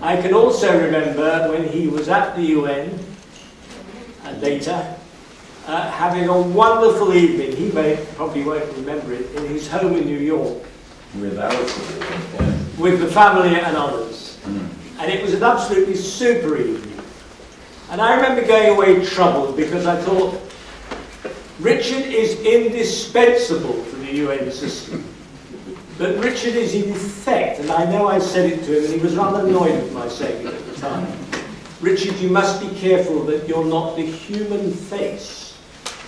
I can also remember when he was at the UN, and later, having a wonderful evening, he probably won't remember it, in his home in New York. With the family and others. And it was an absolutely super evening. And I remember going away troubled because I thought, Richard is indispensable to the UN system. But Richard is in effect, and I know I said it to him, and he was rather annoyed with my saying it at the time, Richard, you must be careful that you're not the human face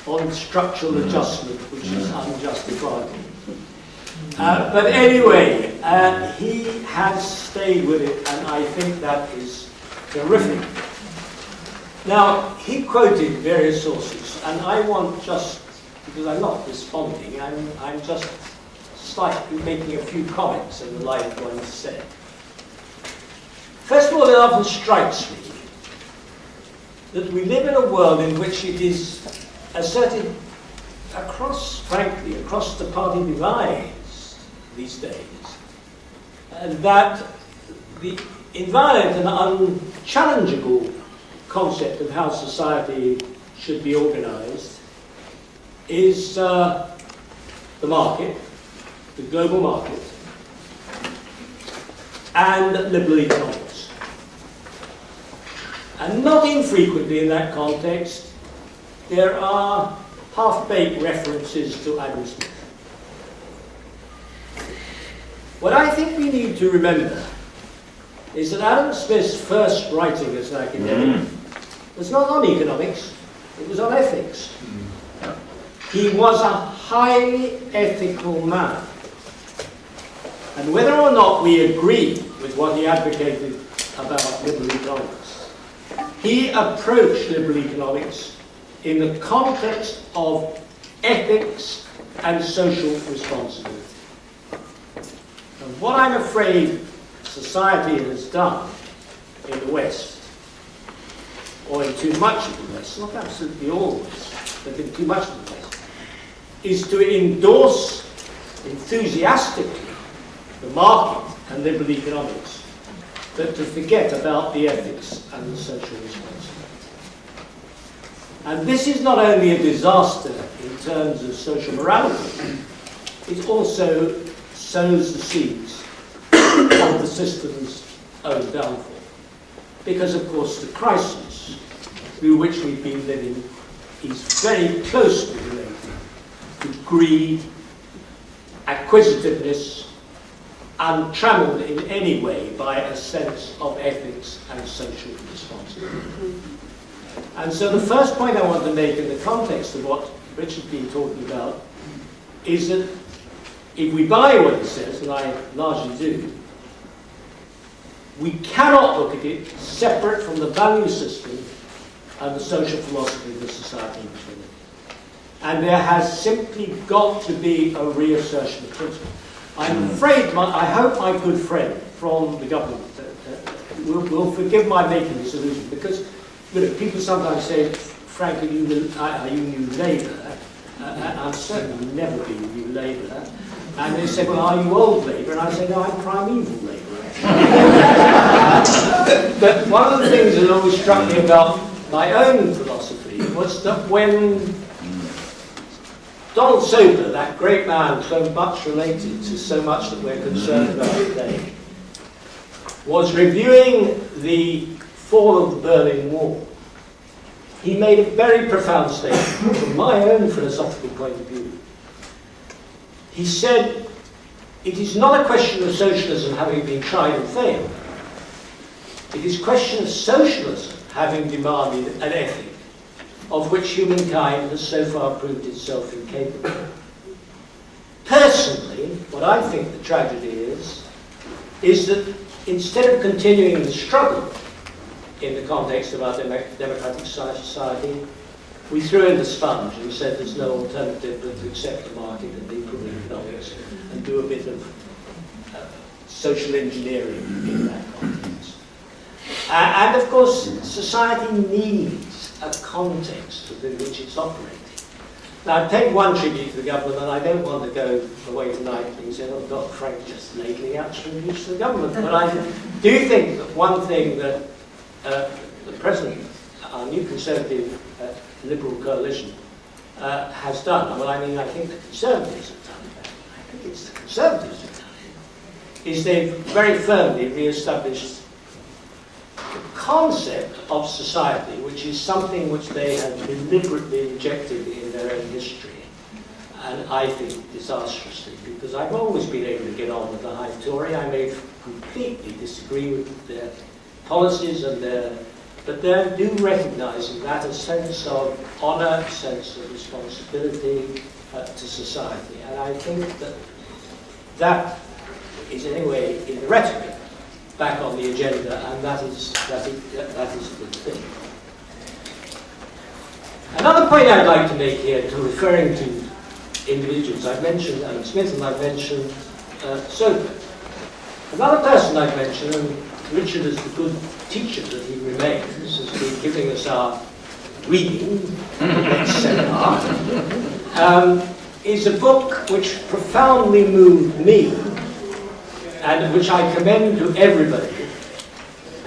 on structural adjustment, which is unjustifiable. But anyway, he has stayed with it, and I think that is terrific. Now, he quoted various sources, and I want just, because I'm not responding, I'm just slightly making a few comments in the light of what he said. First of all, it often strikes me that we live in a world in which it is asserted across the party divides these days, that the inviolate and unchallengeable concept of how society should be organized is the market, the global market, and liberal economics. And not infrequently in that context, there are half-baked references to Adam Smith. What I think we need to remember is that Adam Smith's first writing as an academic was not on economics, it was on ethics. He was a highly ethical man. And whether or not we agree with what he advocated about liberal economics, he approached liberal economics in the context of ethics and social responsibility. And what I'm afraid society has done in the West, or in too much of the West, not absolutely all the West, but in too much of the West, is to endorse enthusiastically the market and liberal economics, but to forget about the ethics and the social responsibility. And this is not only a disaster in terms of social morality, it also sows the seeds of the system's own downfall. Because, of course, the crisis through which we've been living is very closely related to greed, acquisitiveness, untrammeled in any way by a sense of ethics and social responsibility. And so the first point I want to make in the context of what Richard's been talking about is that if we buy what he says, and I largely do, we cannot look at it separate from the value system and the social philosophy of the society in which we live. And there has simply got to be a reassertion of principle. I'm afraid, I hope my good friend from the government will forgive my making this allusion, because people sometimes say, Frank, are you New Labour? I've certainly never been New Labour. And they say, well, are you old Labour? And I say, no, I'm primeval Labour. But one of the things that always struck me about my own philosophy was that when Donald Soper, that great man so much related to so much that we're concerned about today, was reviewing the fall of the Berlin Wall, he made a very profound statement from my own philosophical point of view. He said, it is not a question of socialism having been tried and failed. It is a question of socialism having demanded an ethic of which humankind has so far proved itself incapable. Personally, what I think the tragedy is that instead of continuing the struggle in the context of our democratic society, we threw in the sponge and said there's no alternative but to accept the market and liberal economics and do a bit of social engineering in that context. And of course, society needs a context within which it's operating. Now, I've paid one tribute to the government, and I don't want to go away tonight and say, oh, Dr. Frank just lately out tributes to the government. But I do think that one thing that the President, our new Conservative Liberal coalition, has done, well, I mean, I think the Conservatives have done that. I think it's the Conservatives have done it, is they've very firmly re-established the concept of society, which is something which they have deliberately rejected in their own history, and I think disastrously, because I've always been able to get on with the High Tory. I may completely disagree with their policies and but they do recognise in that a sense of honour, a sense of responsibility to society, and I think that that is anyway in the rhetoric back on the agenda, and that is a good thing. Another point I'd like to make here, to referring to individuals, I've mentioned Adam Smith and I've mentioned Soper. Another person I've mentioned, and Richard, as the good teacher that he remains, has been giving us our reading seminar, is a book which profoundly moved me, and which I commend to everybody.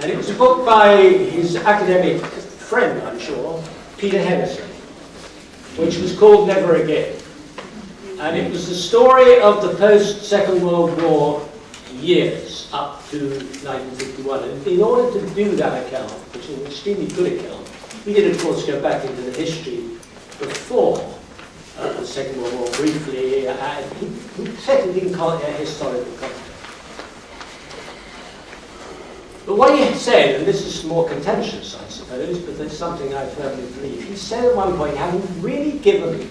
And it was a book by his academic friend, I'm sure, Peter Henderson, which was called Never Again. And it was the story of the post-Second World War years up to 1951. And in order to do that account, which is an extremely good account, we did, of course, go back into the history before the Second World War briefly, and he set it in historical context. But what he said, and this is more contentious, I suppose, but that's something I firmly believe, he said at one point, having really given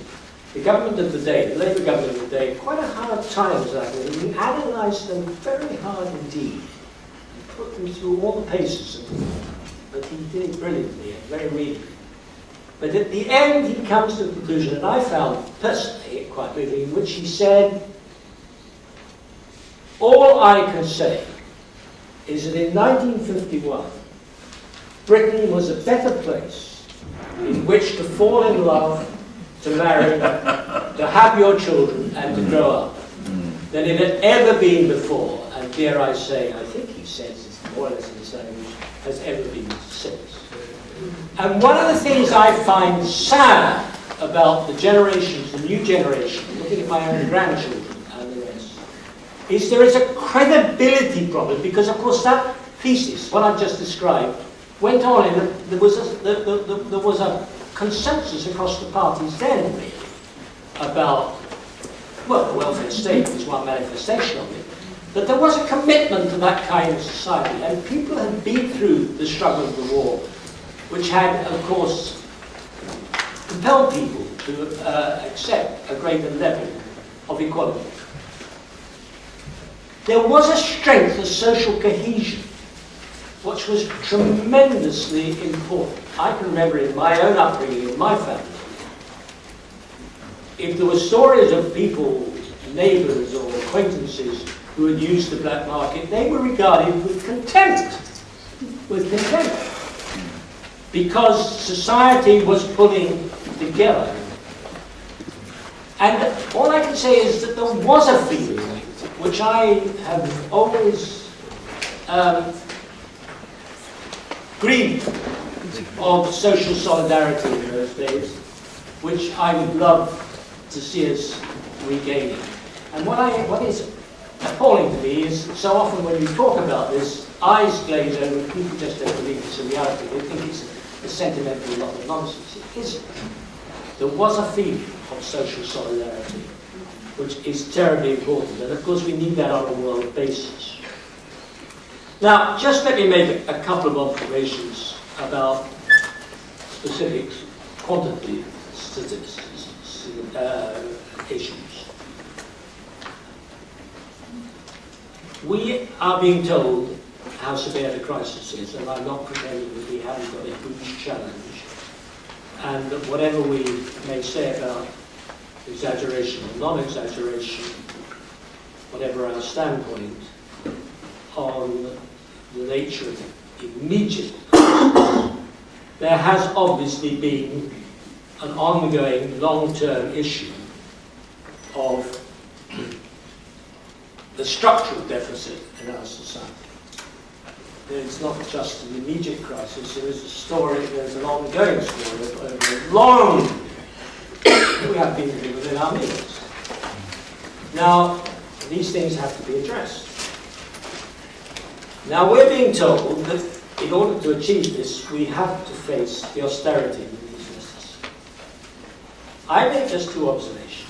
the government of the day, the Labour government of the day, quite a hard time, and he analysed them very hard indeed, and put them through all the paces, but he did it brilliantly and very readably. But at the end, he comes to the conclusion, and I found personally quite moving, in which he said, all I can say is that in 1951, Britain was a better place in which to fall in love, to marry, to have your children, and to grow up, than it had ever been before, and dare I say, I think he says it's more or less in the same, has ever been since. And one of the things I find sad about the generations, the new generation, looking at my own grandchildren, is there is a credibility problem, because of course that thesis, what I've just described, went on, and there was a consensus across the parties then, really, about, well, the welfare state was one manifestation of it, but there was a commitment to that kind of society, and people had been through the struggle of the war, which had, of course, compelled people to accept a greater level of equality. There was a strength of social cohesion, which was tremendously important. I can remember in my own upbringing, in my family, if there were stories of people, neighbours or acquaintances who had used the black market, they were regarded with contempt. Because society was pulling together. And all I can say is that there was a feeling, which I have always grieved, of social solidarity in those days, which I would love to see us regaining. And what is appalling to me is so often when we talk about this, eyes glaze over, people just don't believe it's a reality. They think it's a sentimental lot of nonsense. It isn't. There was a feeling of social solidarity, which is terribly important, and of course we need that on a world basis. Now, just let me make a couple of observations about specific quantitative statistics, issues. We are being told how severe the crisis is, and I'm not pretending that we haven't got a huge challenge, and that whatever we may say about exaggeration or non-exaggeration, whatever our standpoint on the nature of immediate crisis, there has obviously been an ongoing long-term issue of the structural deficit in our society. It's not just an immediate crisis, there is a story, there's an ongoing story of over a long we have been living within our means. Now, these things have to be addressed. Now, we're being told that in order to achieve this, we have to face the austerity that is necessary. I make just two observations.